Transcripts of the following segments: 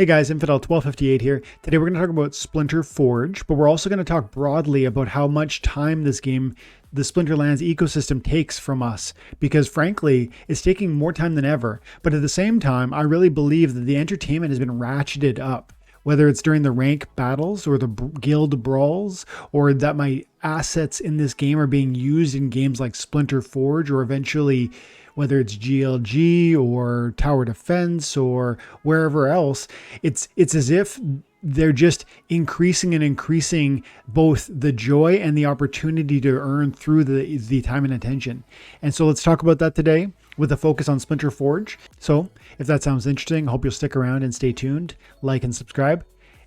Hey guys, Infidel1258 here. Today we're going to talk about Splinterforge, but we're also going to talk broadly about how much time this game, the Splinterlands ecosystem, takes from us. Because frankly, it's taking more time than ever. But at the same time, I really believe that the entertainment has been ratcheted up. Whether it's during the rank battles or the guild brawls, or that my assets in this game are being used in games like Splinterforge, or eventually whether it's GLG or Tower Defense or wherever else, it's as if they're just increasing and increasing both the joy and the opportunity to earn through the time and attention. And so let's talk about that today with a focus on Splinterforge. So if that sounds interesting, I hope you'll stick around and stay tuned, like and subscribe.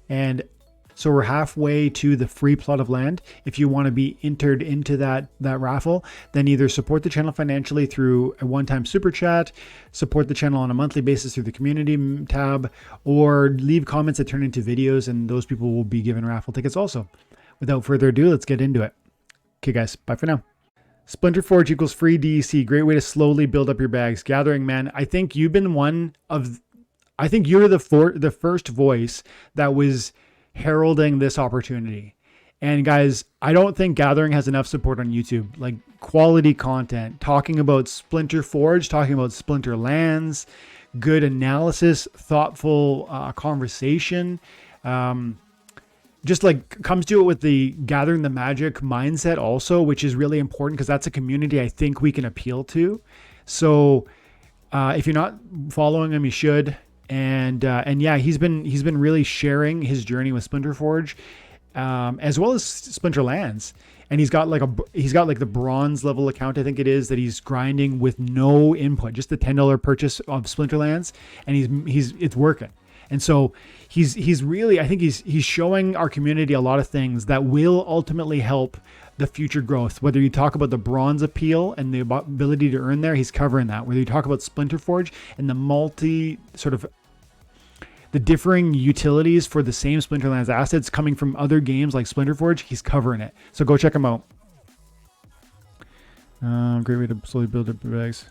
And so we're halfway to the free plot of land. If you want to be entered into that raffle, then either support the channel financially through a one-time super chat, support the channel on a monthly basis through the community tab, or leave comments that turn into videos, and those people will be given raffle tickets also. Without further ado, let's get into it. Okay guys, bye for now. Splinterforge equals free DEC. Great way to slowly build up your bags. Gathering, man. I think you've been I think you're the first voice that was heralding this opportunity. And guys, I don't think Gathering has enough support on YouTube. Like quality content, talking about Splinterforge, talking about Splinterlands, good analysis, thoughtful conversation. Just like comes to it with the Gathering the Magic mindset also, which is really important because that's a community I think we can appeal to. So if you're not following him, you should. And yeah, he's been really sharing his journey with Splinterforge, as well as Splinterlands. And he's got like the bronze level account, I think it is, that he's grinding with no input, just the $10 purchase of Splinterlands, and it's working. And so he's really, I think he's showing our community a lot of things that will ultimately help the future growth. Whether you talk about the bronze appeal and the ability to earn there, he's covering that. Whether you talk about Splinterforge and the differing utilities for the same Splinterlands assets coming from other games like Splinterforge, he's covering it. So go check him out. Great way to slowly build up your bags.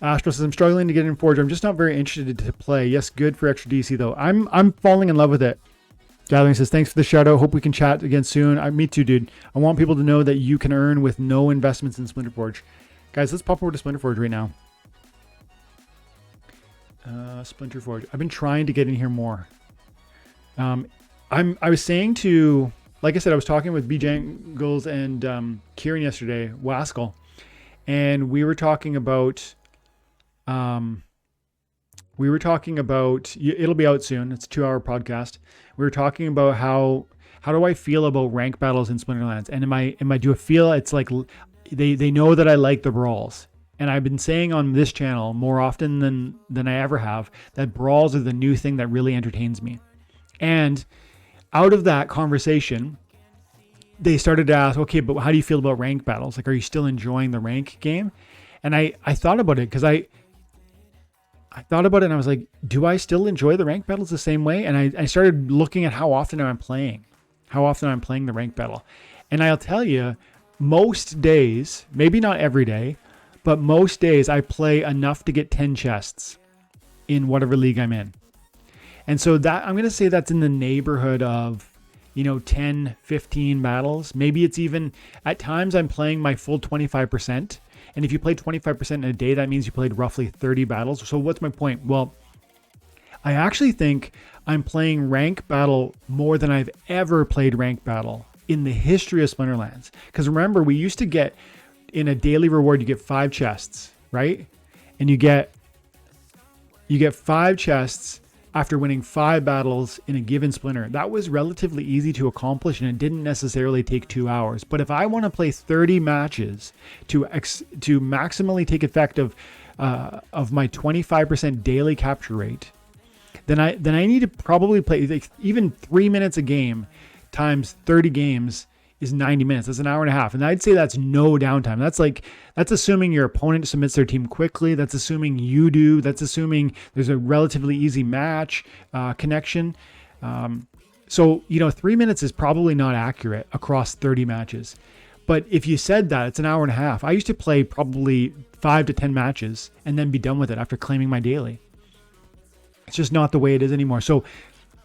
Astro says, I'm struggling to get in Forge. I'm just not very interested to play. Yes, good for extra DC though. I'm falling in love with it. Gathering says, thanks for the shout out. Hope we can chat again soon. Me too, dude. I want people to know that you can earn with no investments in Splinterforge. Guys, let's pop over to Splinterforge right now. Splinterforge. I've been trying to get in here more. I was saying to, like I said, I was talking with B Jangles and Kieran yesterday, Waskell, and we were talking about it'll be out soon. It's a 2-hour podcast. We were talking about how do I feel about rank battles in Splinterlands, and do I feel it's like they know that I like the brawls. And I've been saying on this channel more often than I ever have that brawls are the new thing that really entertains me. And out of that conversation, they started to ask, okay, but how do you feel about rank battles? Like, are you still enjoying the rank game? And I thought about it because I thought about it and I was like, do I still enjoy the rank battles the same way? And I started looking at how often I'm playing the rank battle. And I'll tell you, most days, maybe not every day, but most days I play enough to get 10 chests in whatever league I'm in. And so that I'm going to say that's in the neighborhood of, 10, 15 battles. Maybe it's even, at times I'm playing my full 25%. And if you play 25% in a day, that means you played roughly 30 battles. So what's my point? Well, I actually think I'm playing rank battle more than I've ever played rank battle in the history of Splinterlands. Because remember, we used to get, in a daily reward, you get 5 chests, right? And you get 5 chests after winning 5 battles in a given Splinter. That was relatively easy to accomplish, and it didn't necessarily take 2 hours. But if I want to play 30 matches to maximally take effect of my 25% daily capture rate, then I need to probably play like even 3 minutes a game times 30 games is 90 minutes. That's an hour and a half. And I'd say that's no downtime. That's assuming your opponent submits their team quickly. That's assuming you do. That's assuming there's a relatively easy match connection. So 3 minutes is probably not accurate across 30 matches. But if you said that, it's an hour and a half. I used to play probably 5 to 10 matches and then be done with it after claiming my daily. It's just not the way it is anymore. So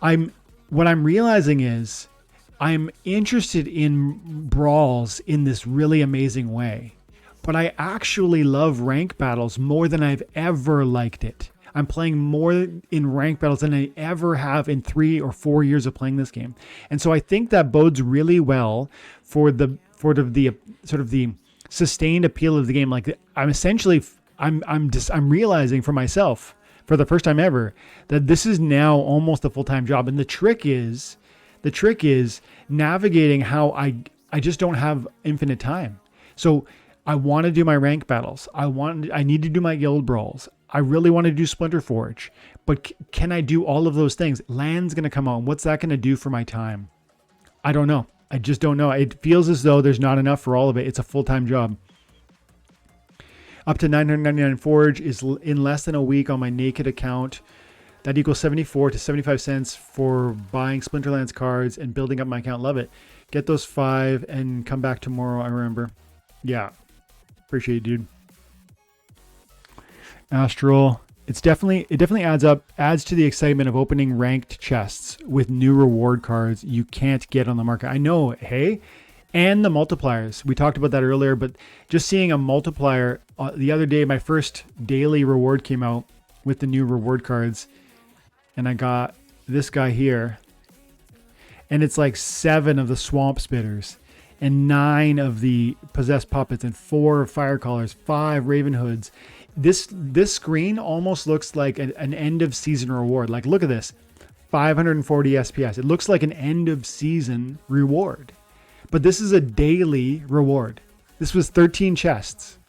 what I'm realizing is I'm interested in brawls in this really amazing way, but I actually love rank battles more than I've ever liked it. I'm playing more in rank battles than I ever have in 3 or 4 years of playing this game. And so I think that bodes really well for the sort of the sustained appeal of the game. Like I'm realizing for myself for the first time ever that this is now almost a full-time job. And the trick is navigating how I just don't have infinite time. So I want to do my rank battles. I need to do my guild brawls. I really want to do Splinterforge, but can I do all of those things? Land's going to come out. What's that going to do for my time? I don't know. I just don't know. It feels as though there's not enough for all of it. It's a full-time job. Up to 999 Forge is in less than a week on my naked account. That equals 74 to 75 cents for buying Splinterlands cards and building up my account. Love it. Get those 5 and come back tomorrow. I remember. Yeah. Appreciate it, dude. Astral. It definitely adds to the excitement of opening ranked chests with new reward cards you can't get on the market. I know, hey? And the multipliers. We talked about that earlier, but just seeing a multiplier the other day, my first daily reward came out with the new reward cards, and I got this guy here, and it's like 7 of the swamp spitters and 9 of the possessed puppets and 4 fire callers, 5 raven hoods. This screen almost looks like an end of season reward. Like, look at this, 540 SPS. It looks like an end of season reward, but this is a daily reward. This was 13 chests.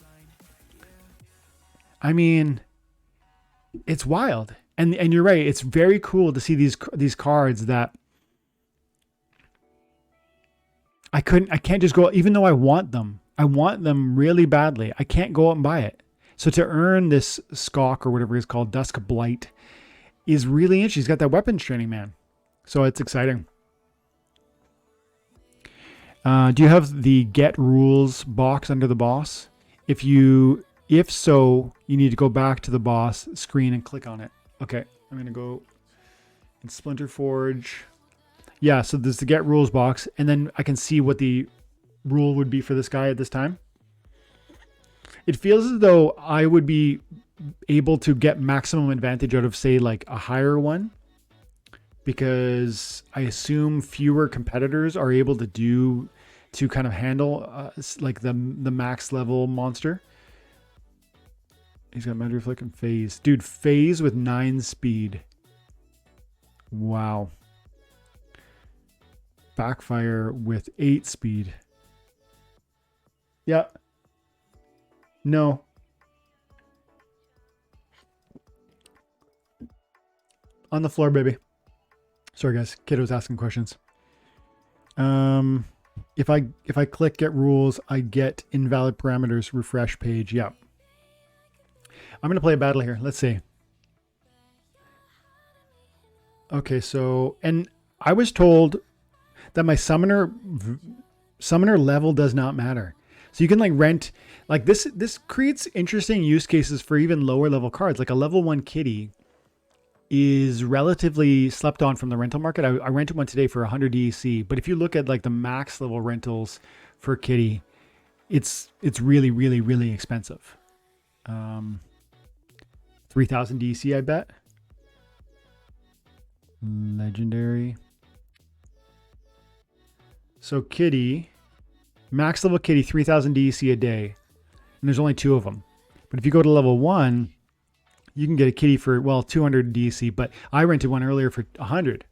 I mean, it's wild. And you're right. It's very cool to see these cards that I can't just go, even though I want them really badly. I can't go out and buy it. So to earn this Skok or whatever it's called, Dusk Blight, is really interesting. He's got that weapons training, man. So it's exciting. Do you have the get rules box under the boss? If so, you need to go back to the boss screen and click on it. Okay, I'm going to go in Splinterforge. Yeah, so there's the get rules box, and then I can see what the rule would be for this guy at this time. It feels as though I would be able to get maximum advantage out of, say, like a higher one, because I assume fewer competitors are able to kind of handle like the max level monster. He's got Magic Flick and Phase. Dude, Phase with 9 speed. Wow. Backfire with 8 speed. Yeah. No. On the floor, baby. Sorry, guys. Kiddo's asking questions. If I click get rules, I get invalid parameters refresh page. Yeah. I'm going to play a battle here. Let's see. Okay, so, and I was told that my summoner level does not matter. So you can like rent, like this creates interesting use cases for even lower level cards. Like a level 1 kitty is relatively slept on from the rental market. I rented one today for 100 DEC, but if you look at like the max level rentals for kitty, it's really, really, really expensive. 3,000 DEC, I bet. Legendary. So kitty, max level kitty, 3,000 DEC a day. And there's only 2 of them. But if you go to level 1, you can get a kitty for, well, 200 DEC, but I rented one earlier for 100.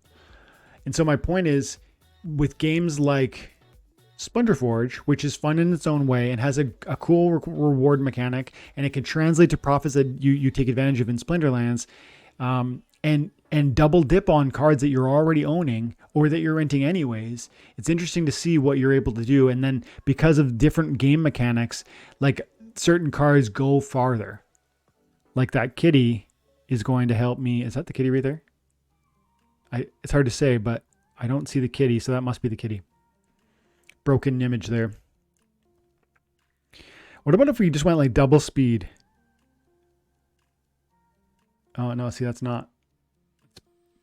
And so my point is, with games like Splinterforge, which is fun in its own way and has a cool reward mechanic, and it can translate to profits that you take advantage of in Splinterlands, and double dip on cards that you're already owning or that you're renting anyways. It's interesting to see what you're able to do. And then because of different game mechanics, like certain cards go farther. Like that kitty is going to help me. Is that the kitty right there? It's hard to say, but I don't see the kitty, so that must be the kitty. Broken image there. What about if we just went like double speed? Oh, no, see, that's not.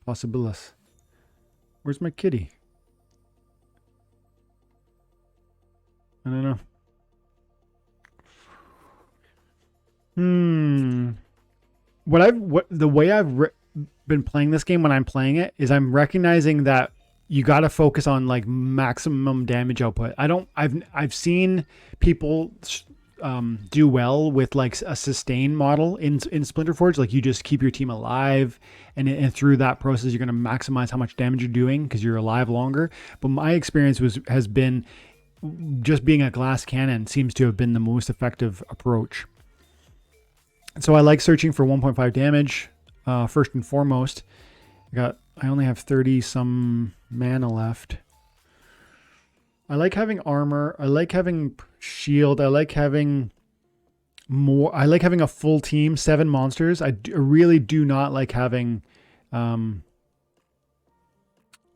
Possibilis. Where's my kitty? I don't know. The way I've been playing this game when I'm playing it is I'm recognizing that you got to focus on like maximum damage output. I've seen people do well with like a sustain model in Splinterforge. Like you just keep your team alive, and through that process you're going to maximize how much damage you're doing because you're alive longer. But my experience has been just being a glass cannon seems to have been the most effective approach. So I like searching for 1.5 damage first and foremost. I only have 30 some mana left. I like having armor. I like having shield. I like having more. I like having a full team, 7 monsters. I really do not like having a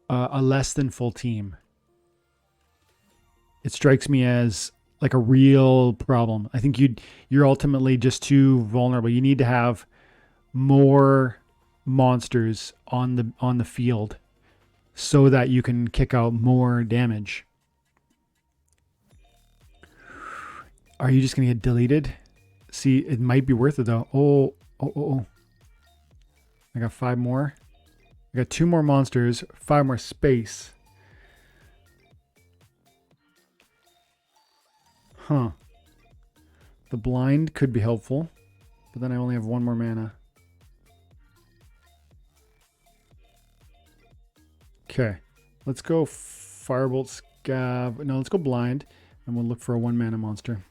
less than full team. It strikes me as like a real problem. I think you're ultimately just too vulnerable. You need to have more monsters on the field so that you can kick out more damage. Are you just gonna get deleted? See, it might be worth it though. Oh. I got 5 more. I got 2 more monsters, 5 more space. Huh. The blind could be helpful, but then I only have 1 more mana. Okay, let's go Firebolt Scav. No, let's go blind, and we'll look for a 1 mana monster.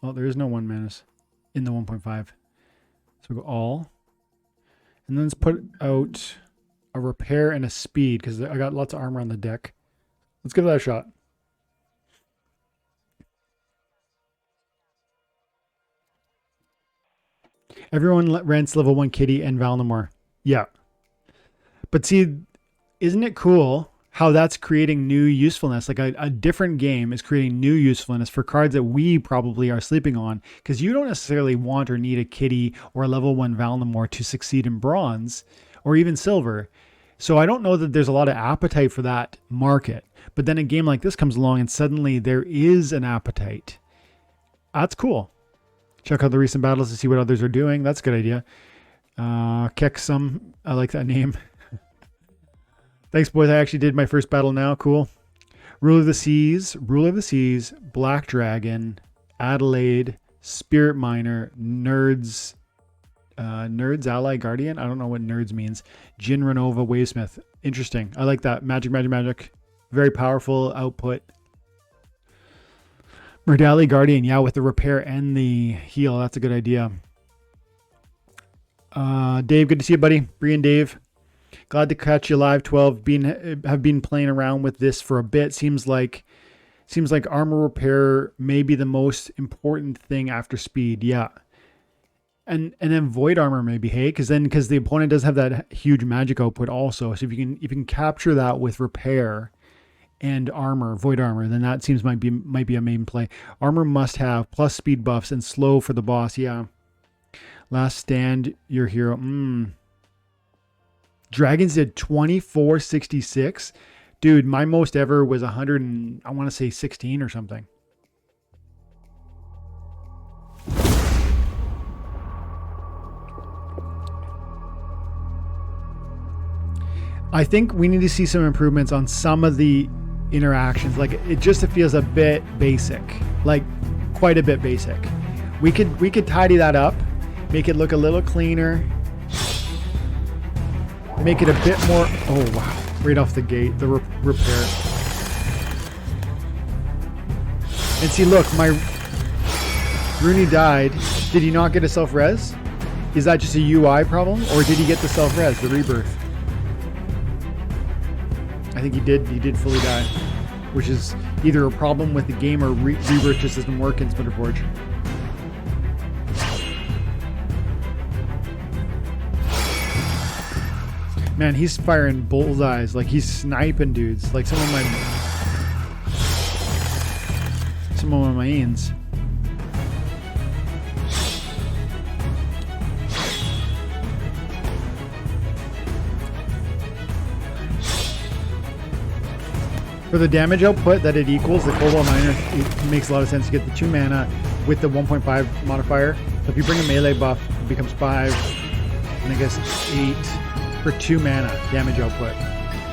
Oh, there is no 1 manas in the 1.5. So we'll go all. And then let's put out a repair and a speed, because I got lots of armor on the deck. Let's give that a shot. Everyone rents level 1 Kitty and Valnamore. Yeah. But see, isn't it cool how that's creating new usefulness? Like a different game is creating new usefulness for cards that we probably are sleeping on, because you don't necessarily want or need a Kitty or a level 1 Valnamore to succeed in bronze or even silver. So I don't know that there's a lot of appetite for that market. But then a game like this comes along and suddenly there is an appetite. That's cool. Check out the recent battles to see what others are doing. That's a good idea. Keksum. I like that name. Thanks, boys. I actually did my first battle now. Cool. Ruler of the Seas, Black Dragon, Adelaide, Spirit Miner, Nerds Ally Guardian. I don't know what Nerds means. Jin Renova, Wavesmith. Interesting. I like that. Magic. Very powerful output. Merdali Guardian, yeah, with the repair and the heal. That's a good idea. Dave, good to see you, buddy. Bree and Dave. Glad to catch you live. 12. Have been playing around with this for a bit. Seems like armor repair may be the most important thing after speed. Yeah. And then void armor maybe, hey, because the opponent does have that huge magic output also. So if you can capture that with repair and armor, void armor, then that seems might be a main play. Armor must have plus speed buffs and slow for the boss. Yeah. Last stand, your hero. Dragons did 2466. Dude, my most ever was 100 and I want to say 16 or something. I think we need to see some improvements on some of the interactions. Like it feels a bit basic, like quite a bit basic. We could tidy that up, make it look a little cleaner, make it a bit more. Oh wow, right off the gate, the repair. And see, look, my Rooney died. Did he not get a self-res? Is that just a UI problem, or did he get the self-res, the rebirth? I think he did fully die, which is either a problem with the game or rebirth just doesn't work in Splinterforge. Man, he's firing bullseyes, like he's sniping dudes, like some of my mains. For the damage output that it equals, the Cobalt Miner, it makes a lot of sense to get the 2 mana with the 1.5 modifier. So if you bring a melee buff, it becomes 5, and I guess 8 for 2 mana damage output.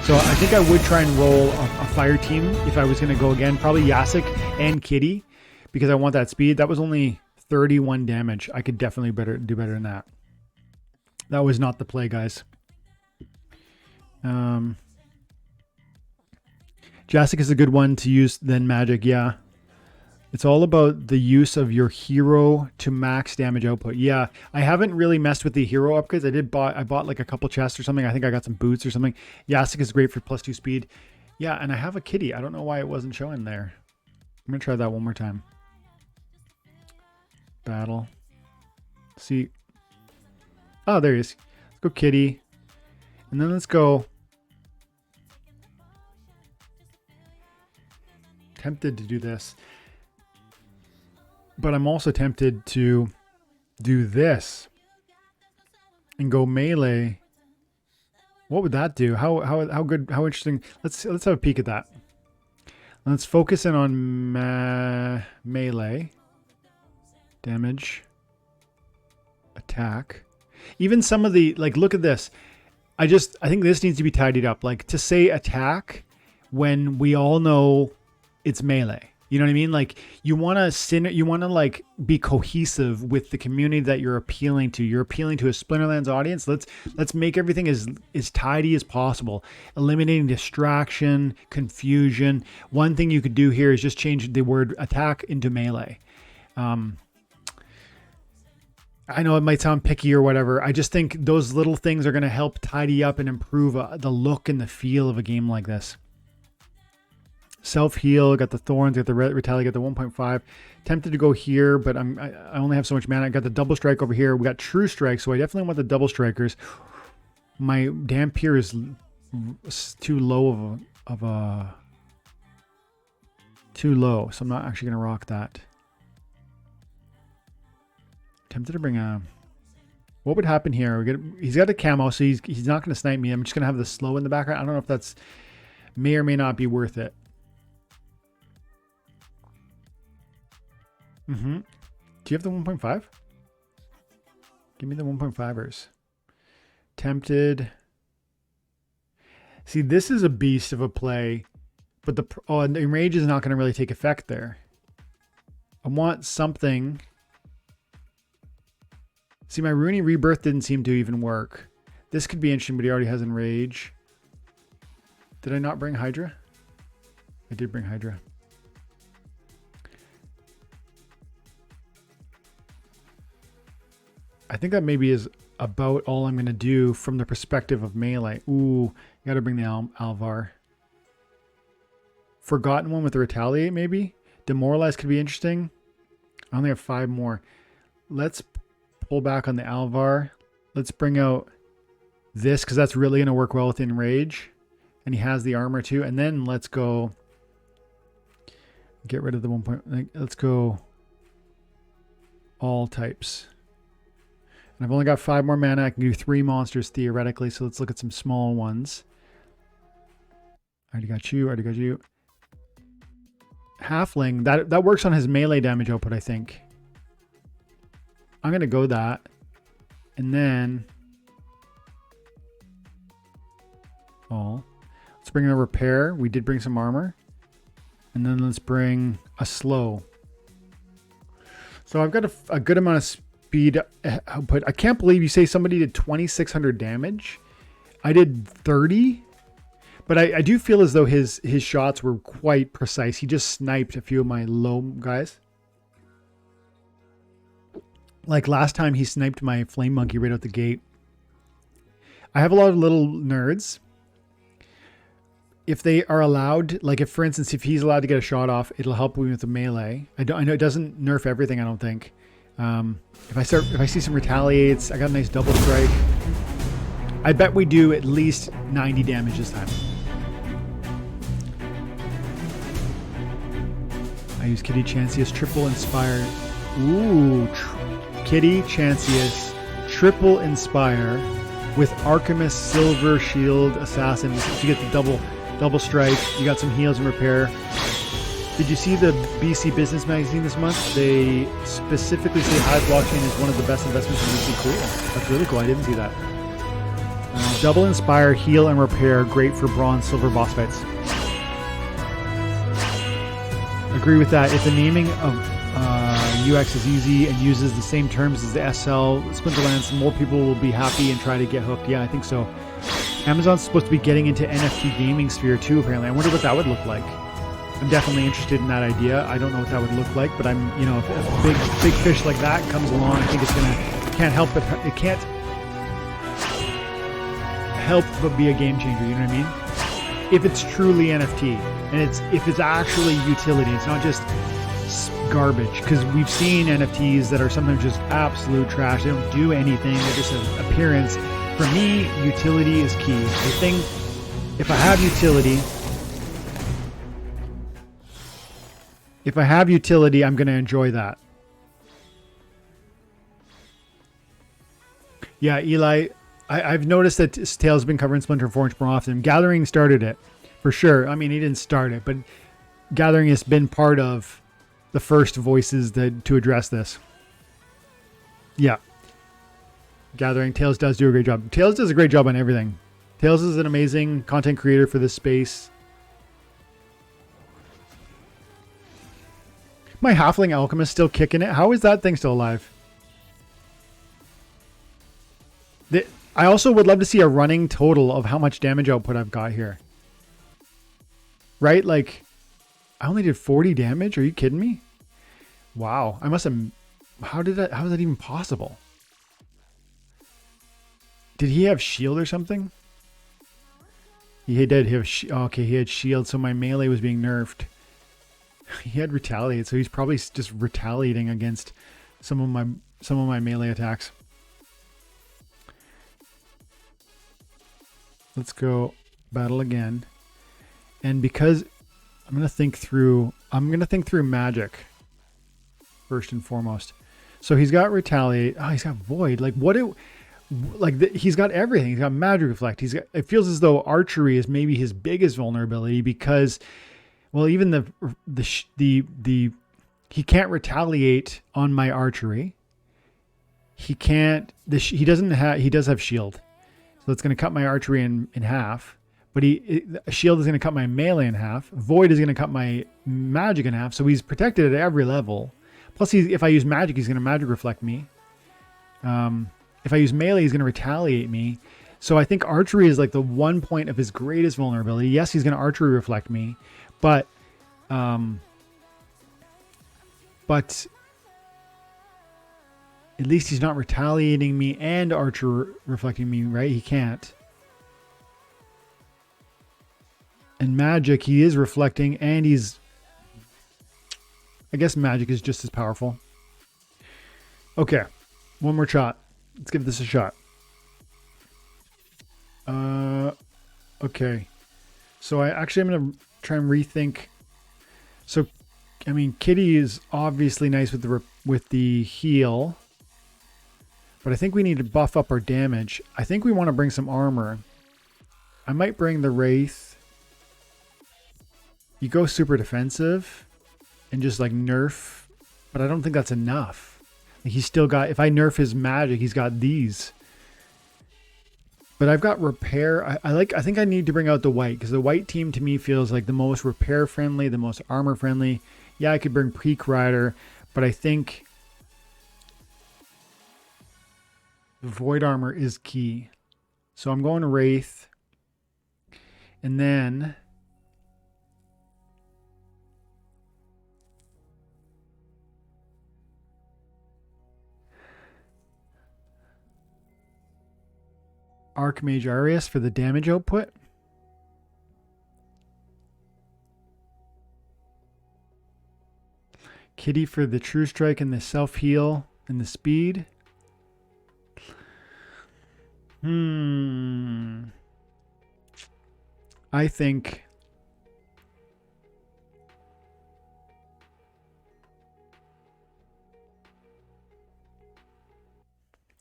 So I think I would try and roll a fire team if I was going to go again. Probably Yasik and Kitty, because I want that speed. That was only 31 damage. I could definitely do better than that. That was not the play, guys. Yasik is a good one to use than Magic, yeah. It's all about the use of your hero to max damage output. Yeah, I haven't really messed with the hero upgrades. I bought like a couple chests or something. I think I got some boots or something. Yasik is great for +2 speed. Yeah, and I have a Kitty. I don't know why it wasn't showing there. I'm going to try that one more time. Battle. See. Oh, there he is. Let's go Kitty. And then let's go. Tempted to do this. But I'm also tempted to do this and go melee. What would that do? How good? How interesting? Let's have a peek at that. Let's focus in on melee damage, attack. Even some of the look at this. I think this needs to be tidied up. Like to say attack when we all know it's melee. You know what I mean? Like you want to like be cohesive with the community that you're appealing to. You're appealing to a Splinterlands audience. Let's make everything as tidy as possible. Eliminating distraction, confusion. One thing you could do here is just change the word attack into melee. I know it might sound picky or whatever. I just think those little things are going to help tidy up and improve the look and the feel of a game like this. Self-heal, got the thorns, got the retaliate, got the 1.5. Tempted to go here, but I only have so much mana. I got the double strike over here. We got true strike, so I definitely want the double strikers. My Dampier is too low too low, so I'm not actually going to rock that. Tempted to bring a... What would happen here? He's got a camo, so he's not going to snipe me. I'm just going to have the slow in the background. I don't know if that's may or may not be worth it. Do you have the 1.5? Give me the 1.5ers. Tempted. See, this is a beast of a play, but the enrage is not going to really take effect there. I want something. See, my Rooney Rebirth didn't seem to even work. This could be interesting, but he already has enrage. Did I not bring Hydra? I did bring Hydra. I think that maybe is about all I'm going to do from the perspective of melee. Ooh, you got to bring the Alvar. Forgotten one with the retaliate, maybe? Demoralize could be interesting. I only have 5 more. Let's pull back on the Alvar. Let's bring out this, because that's really going to work well with Enrage. And he has the armor too. And then let's go get rid of the 1 point. Let's go all types. And I've only got 5 more mana. I can do 3 monsters theoretically. So let's look at some small ones. I already got you. Halfling. That works on his melee damage output, I think. I'm going to go that. And then all. Let's bring a repair. We did bring some armor. And then let's bring a slow. So I've got a good amount of speed output. I can't believe you say somebody did 2,600 damage. I did 30. But I do feel as though his shots were quite precise. He just sniped a few of my low guys. Like last time he sniped my flame monkey right out the gate. I have a lot of little nerds. If they are allowed, like if for instance, if he's allowed to get a shot off, it'll help me with the melee. I know it doesn't nerf everything, I don't think. If I see some retaliates, I got a nice double strike. I bet we do at least 90 damage this time. I use Kitty Chancius, triple inspire. Ooh, Kitty Chancius, triple inspire with Archimist Silver Shield Assassin. You get the Double strike. You got some heals and repair. Did you see the BC Business Magazine this month? They specifically say Hive blockchain is one of the best investments in BC. Cool. That's really cool. I didn't see that. Double inspire, heal, and repair. Great for bronze, silver boss fights. Agree with that. If the naming of UX is easy and uses the same terms as the SL Splinterlands, more people will be happy and try to get hooked. Yeah, I think so. Amazon's supposed to be getting into NFT gaming sphere too, apparently. I wonder what that would look like. I'm definitely interested in that idea. I don't know what that would look like, but I'm, you know, if a big fish like that comes along, I think it's can't help but be a game changer. You know what I mean? If it's truly NFT and if it's actually utility, it's not just garbage. Because we've seen NFTs that are sometimes just absolute trash. They don't do anything. They're just an appearance. For me, utility is key. The thing, if I have utility, I'm going to enjoy that. Yeah, Eli, I've noticed that Tails has been covering Splinterforge more often. Gathering started it, for sure. I mean, he didn't start it, but Gathering has been part of the first voices to address this. Yeah. Gathering. Tails does do a great job. Tails does a great job on everything. Tails is an amazing content creator for this space. My Halfling Alchemist still kicking it. How is that thing still alive? I also would love to see a running total of how much damage output I've got here. Right? Like, I only did 40 damage. Are you kidding me? Wow. I must have... How is that even possible? Did he have shield or something? He did have... Okay, he had shield, so my melee was being nerfed. He had retaliate, so he's probably just retaliating against some of my melee attacks. Let's go battle again. And because I'm going to think through magic first and foremost. So he's got retaliate. Oh, he's got void. Like he's got everything. He's got magic reflect. It feels as though archery is maybe his biggest vulnerability because, well, even he can't retaliate on my archery. He does have shield. So it's going to cut my archery in half, but shield is going to cut my melee in half. Void is going to cut my magic in half. So he's protected at every level. Plus, if I use magic, he's going to magic reflect me. If I use melee, he's going to retaliate me. So I think archery is like the one point of his greatest vulnerability. Yes, he's going to archery reflect me, but at least he's not retaliating me and archer reflecting me, right? He can't. And magic, he is reflecting and I guess magic is just as powerful. Okay. One more shot. Let's give this a shot. Okay. So I'm going to try and rethink. So, I mean, Kitty is obviously nice with the heal. But I think we need to buff up our damage. I think we want to bring some armor. I might bring the Wraith. You go super defensive and just like nerf. But I don't think that's enough. Like he's still got, if I nerf his magic, he's got these. But I've got repair. I think I need to bring out the white because the white team to me feels like the most repair friendly, the most armor friendly. Yeah, I could bring Peak Rider, but I think the void armor is key. So I'm going to Wraith. And then Archmage Arius for the damage output. Kitty for the True Strike and the self-heal and the speed. I think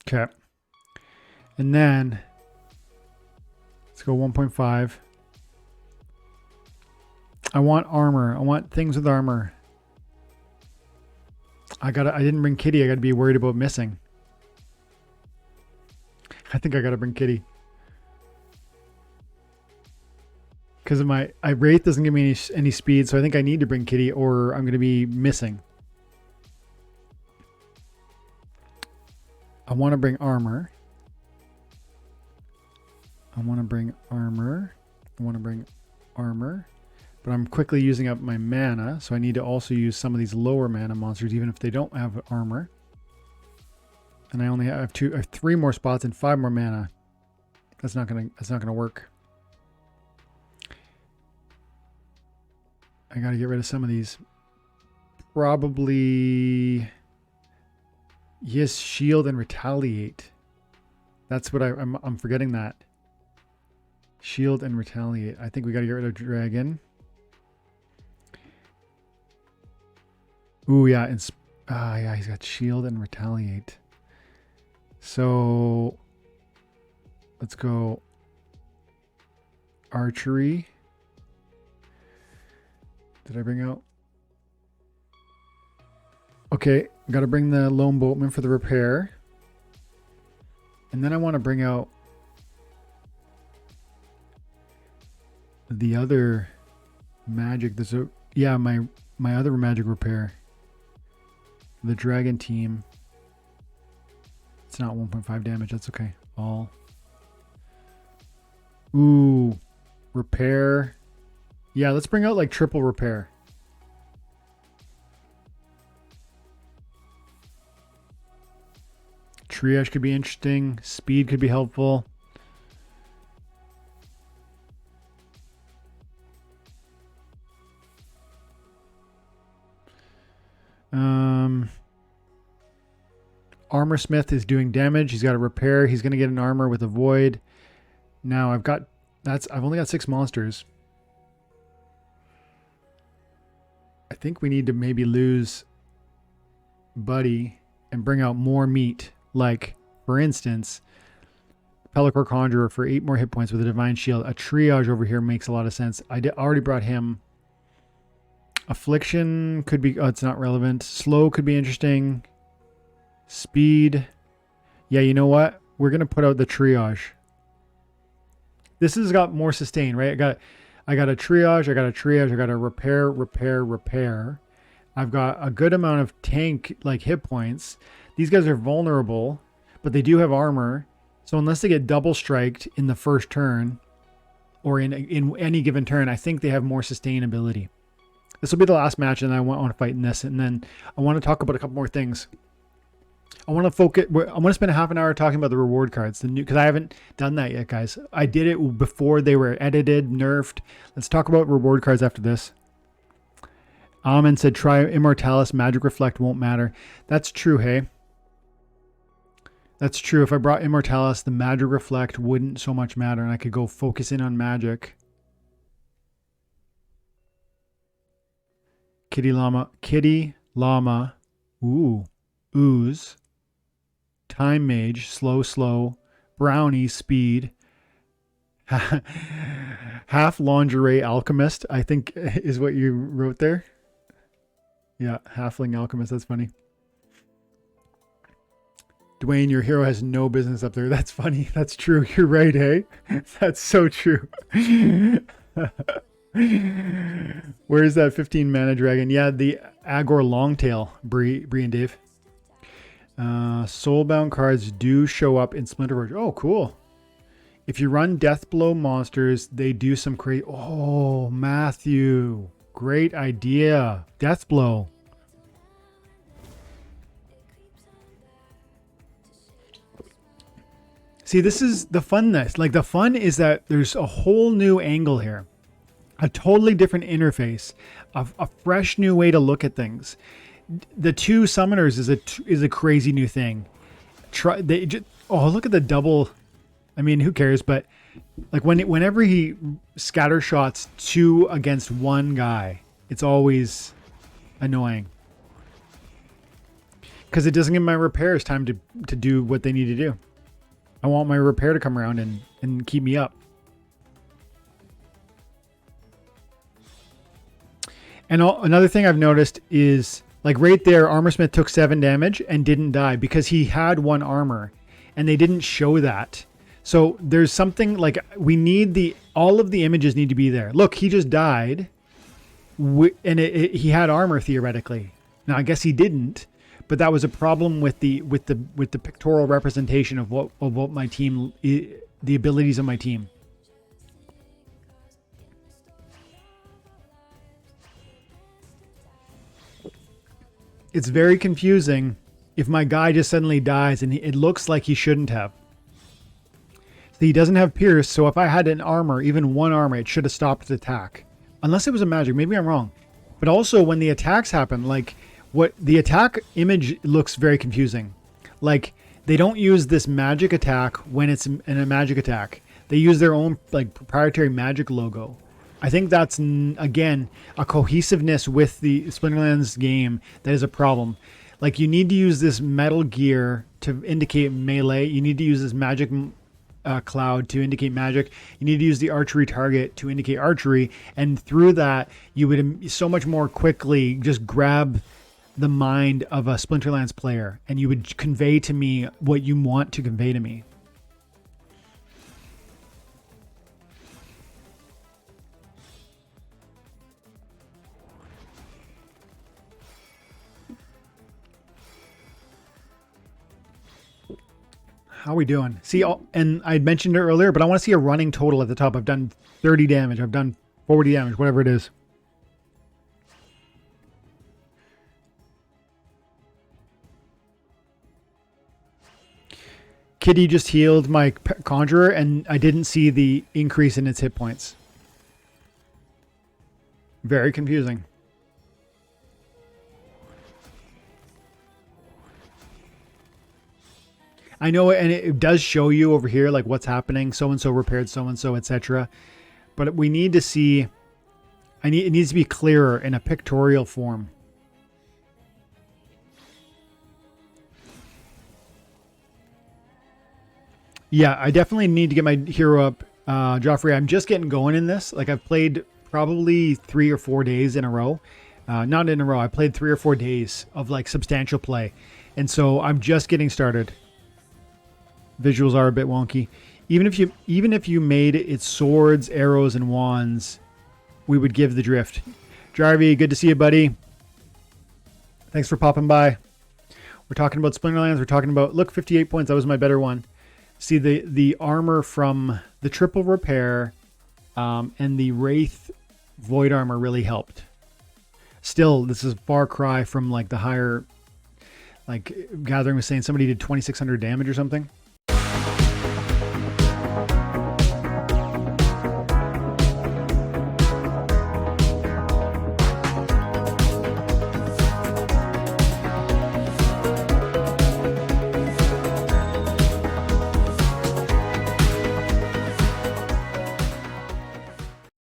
okay. And then let's go 1.5. I want armor. I want things with armor. I didn't bring Kitty. I gotta be worried about missing. I think I gotta bring Kitty. Because my Wraith doesn't give me any speed, so I think I need to bring Kitty or I'm gonna be missing. I want to bring armor. I want to bring armor. I want to bring armor. But I'm quickly using up my mana, so I need to also use some of these lower mana monsters, even if they don't have armor. And I only have 3 more spots and 5 more mana. That's not gonna work. I gotta get rid of some of these. Probably. Yes, shield and retaliate. That's what I'm forgetting that. Shield and retaliate. I think we gotta get rid of dragon. Ooh, yeah, yeah, he's got shield and retaliate. So let's go archery. Did I bring out? Okay, got to bring the lone boatman for the repair. And then I want to bring out the other magic. There's a, yeah, my other magic repair. The dragon team. It's not 1.5 damage. That's okay. All. Ooh. Repair. Yeah, let's bring out like triple repair. Triage could be interesting. Speed could be helpful. Armor Smith is doing damage. He's got a repair. He's going to get an armor with a void. Now I've only got 6 monsters. I think we need to maybe lose Buddy and bring out more meat. Like, for instance, Pellicor Conjurer for 8 more hit points with a Divine Shield. A Triage over here makes a lot of sense. I already brought him. Affliction could be... Oh, it's not relevant. Slow could be interesting. Speed. Yeah, you know what? We're going to put out the Triage. This has got more sustain, right? I got a Triage. I got a Triage. I got a repair. I've got a good amount of tank, like, hit points. These guys are vulnerable, but they do have armor. So unless they get double striked in the first turn or in any given turn, I think they have more sustainability. This will be the last match, and I want to fight in this. And then I want to talk about a couple more things. I want to spend a half an hour talking about the reward cards, because I haven't done that yet, guys. I did it before they were edited, nerfed. Let's talk about reward cards after this. Amen said, try Immortalis, Magic Reflect won't matter. That's true, hey? That's true. If I brought Immortalis, the Magic Reflect wouldn't so much matter, and I could go focus in on magic. Kitty Llama, ooh, Ooze, Time Mage, Slow, Brownie, Speed, Half Lingerie Alchemist, I think is what you wrote there. Yeah, Halfling Alchemist, that's funny. Dwayne, your hero has no business up there. That's funny. That's true. You're right, hey? That's so true. Where is that 15 mana dragon? Yeah, the Agor Longtail, Bree and Dave. Soulbound cards do show up in Splinterforge. Oh, cool. If you run Deathblow monsters, they do some crazy... Oh, Matthew. Great idea. Deathblow. See, this is the funness. Like, the fun is that there's a whole new angle here. A totally different interface. A fresh new way to look at things. The 2 summoners is a crazy new thing. Look at the double. I mean, who cares? But like whenever he scatter shots 2 against 1 guy, it's always annoying. Because it doesn't give my repairs time to do what they need to do. I want my repair to come around and keep me up. And another thing I've noticed is like right there, Armorsmith took 7 damage and didn't die because he had 1 armor and they didn't show that. So there's something like we need all of the images need to be there. Look, he just died and he had armor theoretically. Now I guess he didn't, but that was a problem with the pictorial representation of what my team, the abilities of my team. It's very confusing if my guy just suddenly dies and it looks like he shouldn't have. So he doesn't have Pierce, so if I had an armor, even 1 armor, it should have stopped the attack. Unless it was a magic, maybe I'm wrong. But also when the attacks happen, like what the attack image looks very confusing. Like they don't use this magic attack when it's in a magic attack. They use their own like proprietary magic logo. I think that's, again, a cohesiveness with the Splinterlands game that is a problem. Like, you need to use this metal gear to indicate melee. You need to use this magic cloud to indicate magic. You need to use the archery target to indicate archery. And through that, you would so much more quickly just grab the mind of a Splinterlands player. And you would convey to me what you want to convey to me. How are we doing? See, and I mentioned it earlier, but I want to see a running total at the top. I've done 30 damage. I've done 40 damage, whatever it is. Kitty just healed my Conjurer, and I didn't see the increase in its hit points. Very confusing. I know, and it does show you over here like what's happening. So-and-so repaired so-and-so, etc. But we need to see, it needs to be clearer in a pictorial form. Yeah, I definitely need to get my hero up. Joffrey, I'm just getting going in this. Like I've played probably 3 or 4 days in a row. Not in a row. I played 3 or 4 days of like substantial play. And so I'm just getting started. Visuals are a bit wonky. Even if you made it swords, arrows, and wands, we would give the drift. Jarvie, good to see you, buddy. Thanks for popping by. We're talking about Splinterlands. We're talking about, look, 58 points. That was my better one. See, the armor from the triple repair and the Wraith Void armor really helped. Still, this is a far cry from like the higher, like Gathering was saying somebody did 2,600 damage or something.